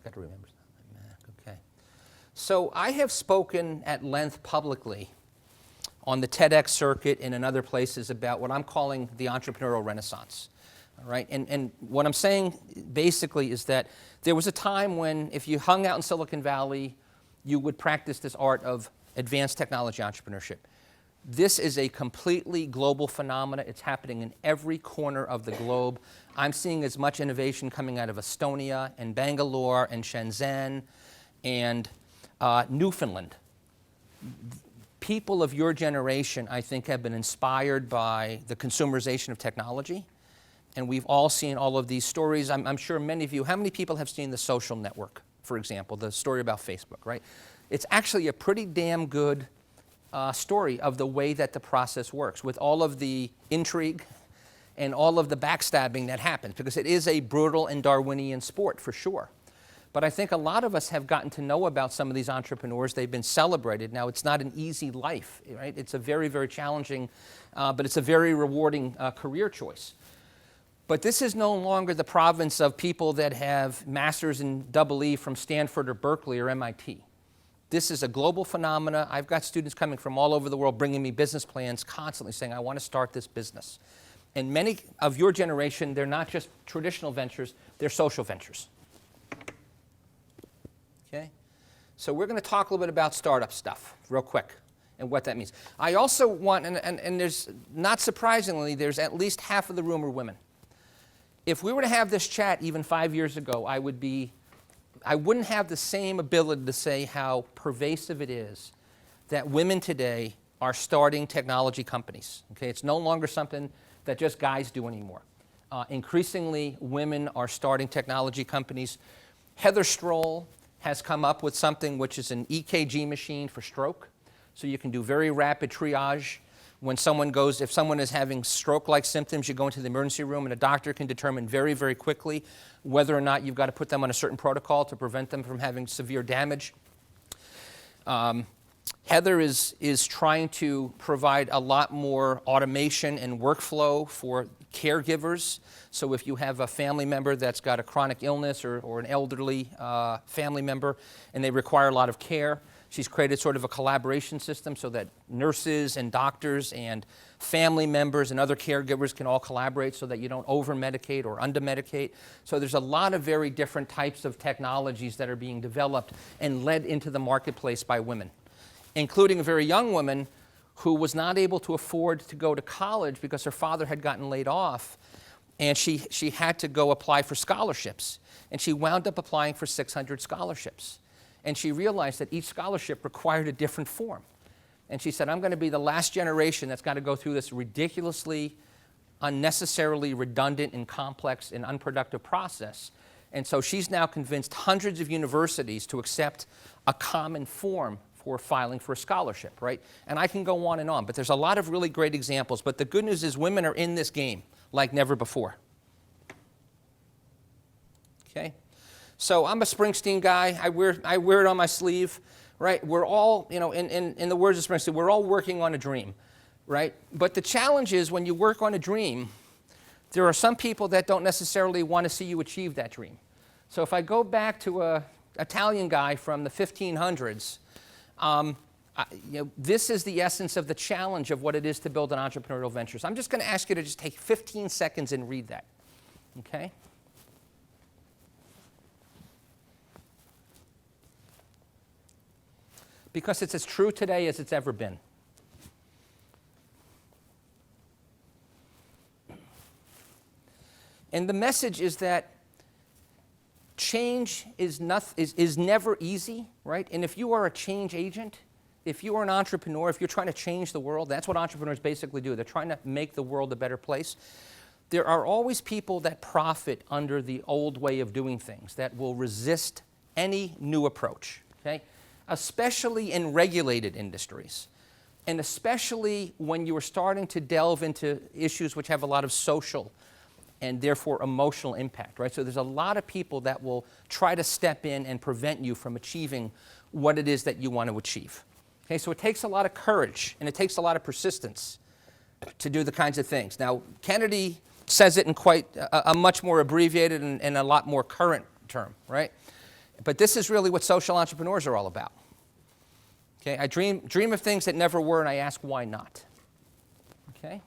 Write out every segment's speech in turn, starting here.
Got to remember that. Okay. So I have spoken at length publicly on the TEDx circuit and in other places about what I'm calling the entrepreneurial renaissance. All right? And what I'm saying basically is that there was a time when if you hung out in Silicon Valley, you would practice this art of advanced technology entrepreneurship. This is a completely global phenomenon. It's happening in every corner of the globe. I'm seeing as much innovation coming out of Estonia and Bangalore and Shenzhen and Newfoundland. People of your generation, I think, have been inspired by the consumerization of technology. And we've all seen all of these stories. I'm sure many of you, how many people have seen The Social Network, for example, the story about Facebook, right? It's actually a pretty damn good story of the way that the process works with all of the intrigue and all of the backstabbing that happens, because it is a brutal and Darwinian sport for sure. But I think a lot of us have gotten to know about some of these entrepreneurs. They've been celebrated. Now, it's not an easy life, right? It's a very, very challenging, but it's a very rewarding career choice. But this is no longer the province of people that have masters in EE from Stanford or Berkeley or MIT. This is a global phenomena. I've got students coming from all over the world bringing me business plans constantly saying, I want to start this business. And many of your generation, they're not just traditional ventures, they're social ventures. Okay? So we're going to talk a little bit about startup stuff real quick and what that means. I also want, and there's, not surprisingly, there's at least half of the room are women. If we were to have this chat even 5 years ago, I wouldn't have the same ability to say how pervasive it is that women today are starting technology companies. Okay? It's no longer something that just guys do anymore. Increasingly, women are starting technology companies. Heather Stroll has come up with something which is an EKG machine for stroke. So you can do very rapid triage. When someone goes, if someone is having stroke-like symptoms, you go into the emergency room and a doctor can determine very, very quickly whether or not you've got to put them on a certain protocol to prevent them from having severe damage. Heather is trying to provide a lot more automation and workflow for caregivers. So if you have a family member that's got a chronic illness or an elderly family member and they require a lot of care, she's created sort of a collaboration system so that nurses and doctors and family members and other caregivers can all collaborate so that you don't over-medicate or under-medicate. So there's a lot of very different types of technologies that are being developed and led into the marketplace by women, including a very young woman who was not able to afford to go to college because her father had gotten laid off, and she had to go apply for scholarships. And she wound up applying for 600 scholarships. And she realized that each scholarship required a different form. And she said, I'm going to be the last generation that's got to go through this ridiculously, unnecessarily redundant and complex and unproductive process. And so she's now convinced hundreds of universities to accept a common form for filing for a scholarship, right? And I can go on, but there's a lot of really great examples. But the good news is women are in this game like never before. Okay? So I'm a Springsteen guy. I wear it on my sleeve, right? We're all, in the words of Springsteen, we're all working on a dream, right? But the challenge is when you work on a dream, there are some people that don't necessarily want to see you achieve that dream. So if I go back to an Italian guy from the 1500s, this is the essence of the challenge of what it is to build an entrepreneurial venture. So I'm just going to ask you to just take 15 seconds and read that, okay? Because it's as true today as it's ever been. And the message is that change is never easy, right? And if you are a change agent, if you are an entrepreneur, if you're trying to change the world, that's what entrepreneurs basically do. They're trying to make the world a better place. There are always people that profit under the old way of doing things, that will resist any new approach, okay? Especially in regulated industries, and especially when you are starting to delve into issues which have a lot of social and therefore emotional impact, right? So there's a lot of people that will try to step in and prevent you from achieving what it is that you want to achieve. Okay, so it takes a lot of courage and it takes a lot of persistence to do the kinds of things. Now, Kennedy says it in quite a much more abbreviated and a lot more current term, right? But this is really what social entrepreneurs are all about. Okay, I dream of things that never were, and I ask why not. Okay?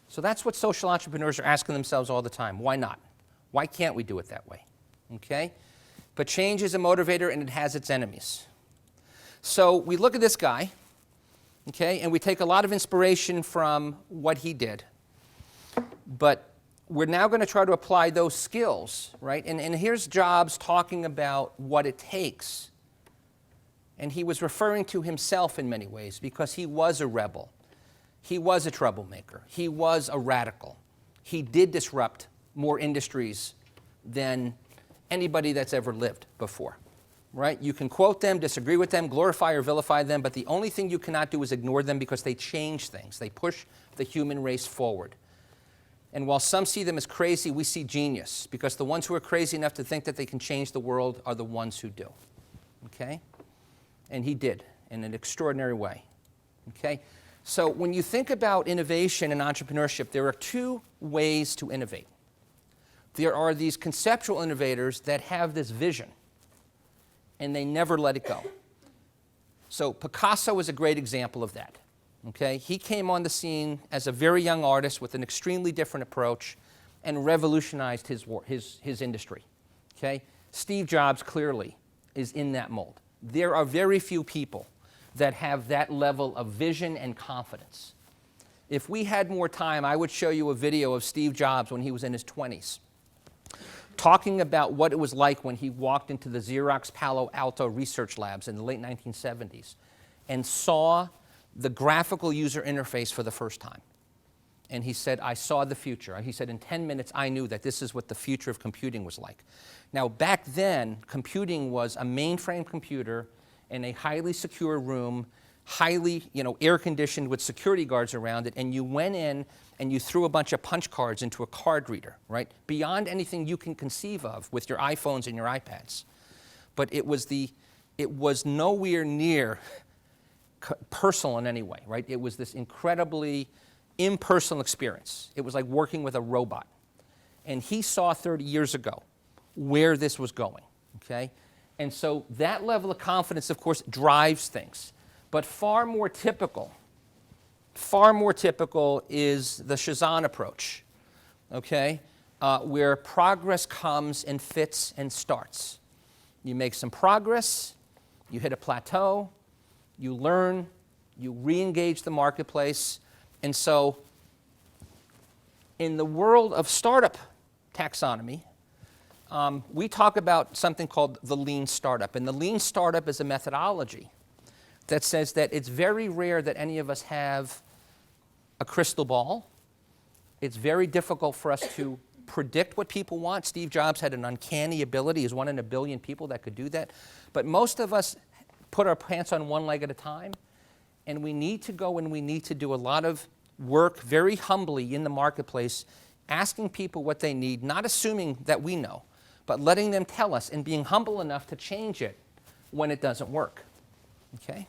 So that's what social entrepreneurs are asking themselves all the time. Why not? Why can't we do it that way? Okay? But change is a motivator, and it has its enemies. So we look at this guy, okay, and we take a lot of inspiration from what he did. But we're now going to try to apply those skills, right? And here's Jobs talking about what it takes. And he was referring to himself in many ways because he was a rebel. He was a troublemaker. He was a radical. He did disrupt more industries than anybody that's ever lived before, right? You can quote them, disagree with them, glorify or vilify them, but the only thing you cannot do is ignore them because they change things. They push the human race forward. And while some see them as crazy, we see genius, because the ones who are crazy enough to think that they can change the world are the ones who do, okay? And he did, in an extraordinary way, okay? So when you think about innovation and entrepreneurship, there are two ways to innovate. There are these conceptual innovators that have this vision, and they never let it go. So Picasso is a great example of that. Okay? He came on the scene as a very young artist with an extremely different approach and revolutionized his industry. Okay? Steve Jobs clearly is in that mold. There are very few people that have that level of vision and confidence. If we had more time, I would show you a video of Steve Jobs when he was in his 20s, talking about what it was like when he walked into the Xerox Palo Alto research labs in the late 1970s and saw the graphical user interface for the first time. And he said, I saw the future. He said, in 10 minutes, I knew that this is what the future of computing was like. Now, back then, computing was a mainframe computer in a highly secure room, highly, air-conditioned with security guards around it, and you went in and you threw a bunch of punch cards into a card reader, right? Beyond anything you can conceive of with your iPhones and your iPads. But it was nowhere near personal in any way, right? It was this incredibly impersonal experience. It was like working with a robot. And he saw 30 years ago where this was going, okay? And so that level of confidence, of course, drives things. But far more typical is the Shazan approach, okay? Where progress comes in fits and starts. You make some progress, you hit a plateau, you learn, you re-engage the marketplace. And so in the world of startup taxonomy, we talk about something called the lean startup. And the lean startup is a methodology that says that it's very rare that any of us have a crystal ball. It's very difficult for us to predict what people want. Steve Jobs had an uncanny ability. He's one in a billion people that could do that. But most of us put our pants on one leg at a time, and we need to go and we need to do a lot of work very humbly in the marketplace, asking people what they need, not assuming that we know, but letting them tell us and being humble enough to change it when it doesn't work, okay?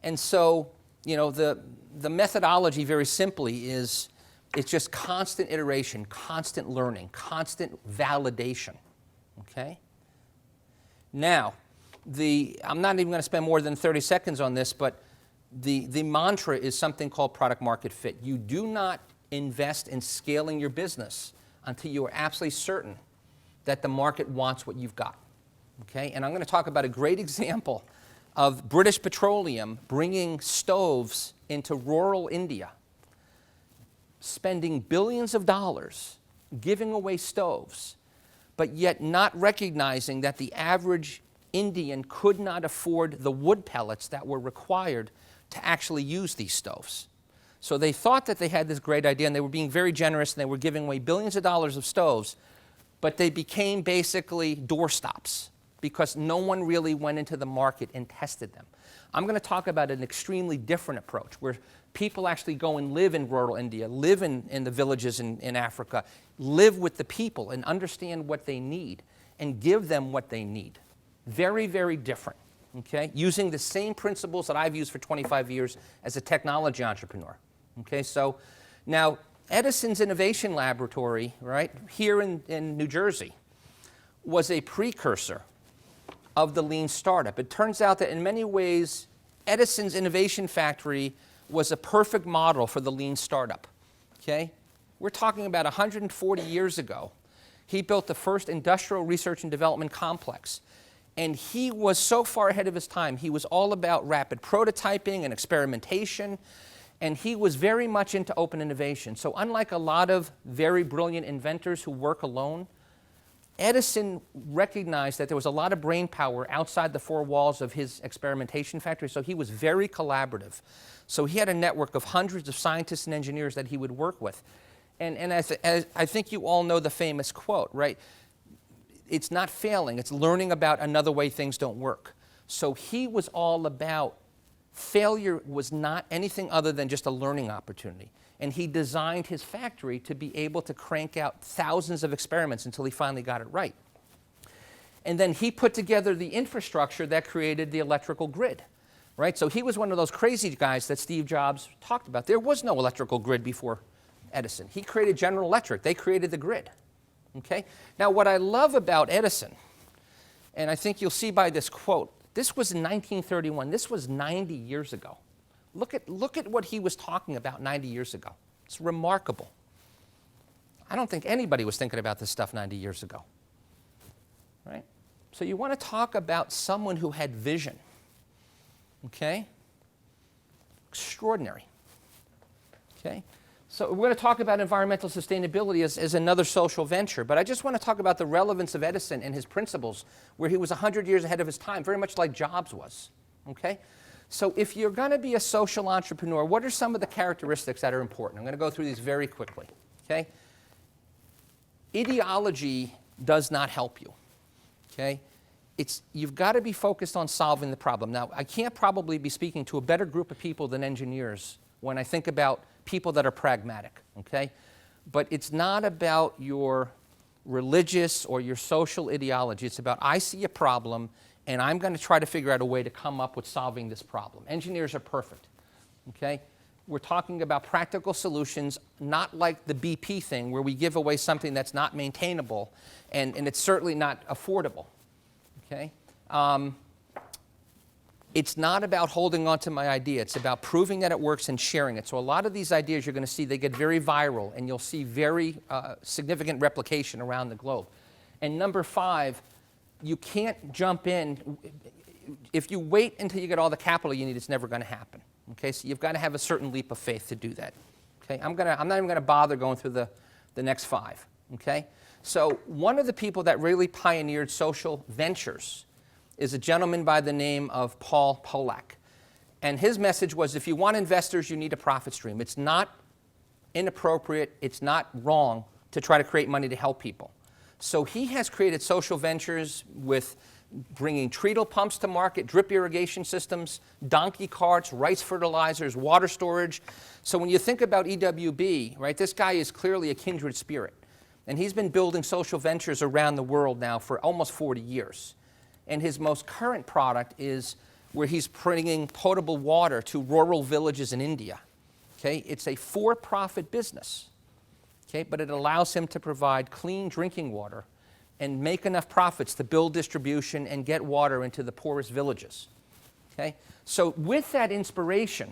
And so, the methodology very simply is it's just constant iteration, constant learning, constant validation, okay? Now, I'm not even going to spend more than 30 seconds on this, but the mantra is something called product market fit. You do not invest in scaling your business until you are absolutely certain that the market wants what you've got, okay? And I'm going to talk about a great example of British Petroleum bringing stoves into rural India, spending billions of dollars giving away stoves, but yet not recognizing that the average Indian could not afford the wood pellets that were required to actually use these stoves. So they thought that they had this great idea, and they were being very generous, and they were giving away billions of dollars of stoves, but they became basically doorstops because no one really went into the market and tested them. I'm going to talk about an extremely different approach where people actually go and live in rural India, live in the villages in Africa, live with the people and understand what they need and give them what they need. Very, very different, okay? Using the same principles that I've used for 25 years as a technology entrepreneur, okay? So now Edison's Innovation Laboratory, right, here in New Jersey, was a precursor of the lean startup. It turns out that in many ways, Edison's innovation factory was a perfect model for the lean startup, okay? We're talking about 140 years ago. He built the first industrial research and development complex. And he was so far ahead of his time. He was all about rapid prototyping and experimentation. And he was very much into open innovation. So unlike a lot of very brilliant inventors who work alone, Edison recognized that there was a lot of brain power outside the four walls of his experimentation factory, so he was very collaborative. So he had a network of hundreds of scientists and engineers that he would work with. And as I think you all know the famous quote, right? It's not failing, it's learning about another way things don't work. So he was all about failure was not anything other than just a learning opportunity. And he designed his factory to be able to crank out thousands of experiments until he finally got it right. And then he put together the infrastructure that created the electrical grid, right? So he was one of those crazy guys that Steve Jobs talked about. There was no electrical grid before Edison. He created General Electric. They created the grid, okay? Now, what I love about Edison, and I think you'll see by this quote, this was in 1931. This was 90 years ago. Look at what he was talking about 90 years ago. It's remarkable. I don't think anybody was thinking about this stuff 90 years ago, right? So you want to talk about someone who had vision, okay? Extraordinary, okay? So we're going to talk about environmental sustainability as another social venture, but I just want to talk about the relevance of Edison and his principles, where he was 100 years ahead of his time, very much like Jobs was, okay? So if you're going to be a social entrepreneur, what are some of the characteristics that are important? I'm going to go through these very quickly, okay? Ideology does not help you, okay? You've got to be focused on solving the problem. Now, I can't probably be speaking to a better group of people than engineers when I think about people that are pragmatic, okay? But it's not about your religious or your social ideology. It's about, I see a problem, and I'm going to try to figure out a way to come up with solving this problem. Engineers are perfect, okay? We're talking about practical solutions, not like the BP thing where we give away something that's not maintainable, and it's certainly not affordable, okay? It's not about holding on to my idea. It's about proving that it works and sharing it. So a lot of these ideas you're going to see, they get very viral, and you'll see very significant replication around the globe. And number 5, you can't jump in. If you wait until you get all the capital you need, it's never going to happen. Okay, so you've got to have a certain leap of faith to do that. Okay, I'm not even going to bother going through the next 5. Okay, so one of the people that really pioneered social ventures is a gentleman by the name of Paul Polak. And his message was, if you want investors, you need a profit stream. It's not inappropriate, it's not wrong to try to create money to help people. So he has created social ventures with bringing treacle pumps to market, drip irrigation systems, donkey carts, rice fertilizers, water storage. So when you think about EWB, right, this guy is clearly a kindred spirit. And he's been building social ventures around the world now for almost 40 years. And his most current product is where he's bringing potable water to rural villages in India. Okay? It's a for-profit business, okay? But it allows him to provide clean drinking water and make enough profits to build distribution and get water into the poorest villages. Okay? So with that inspiration,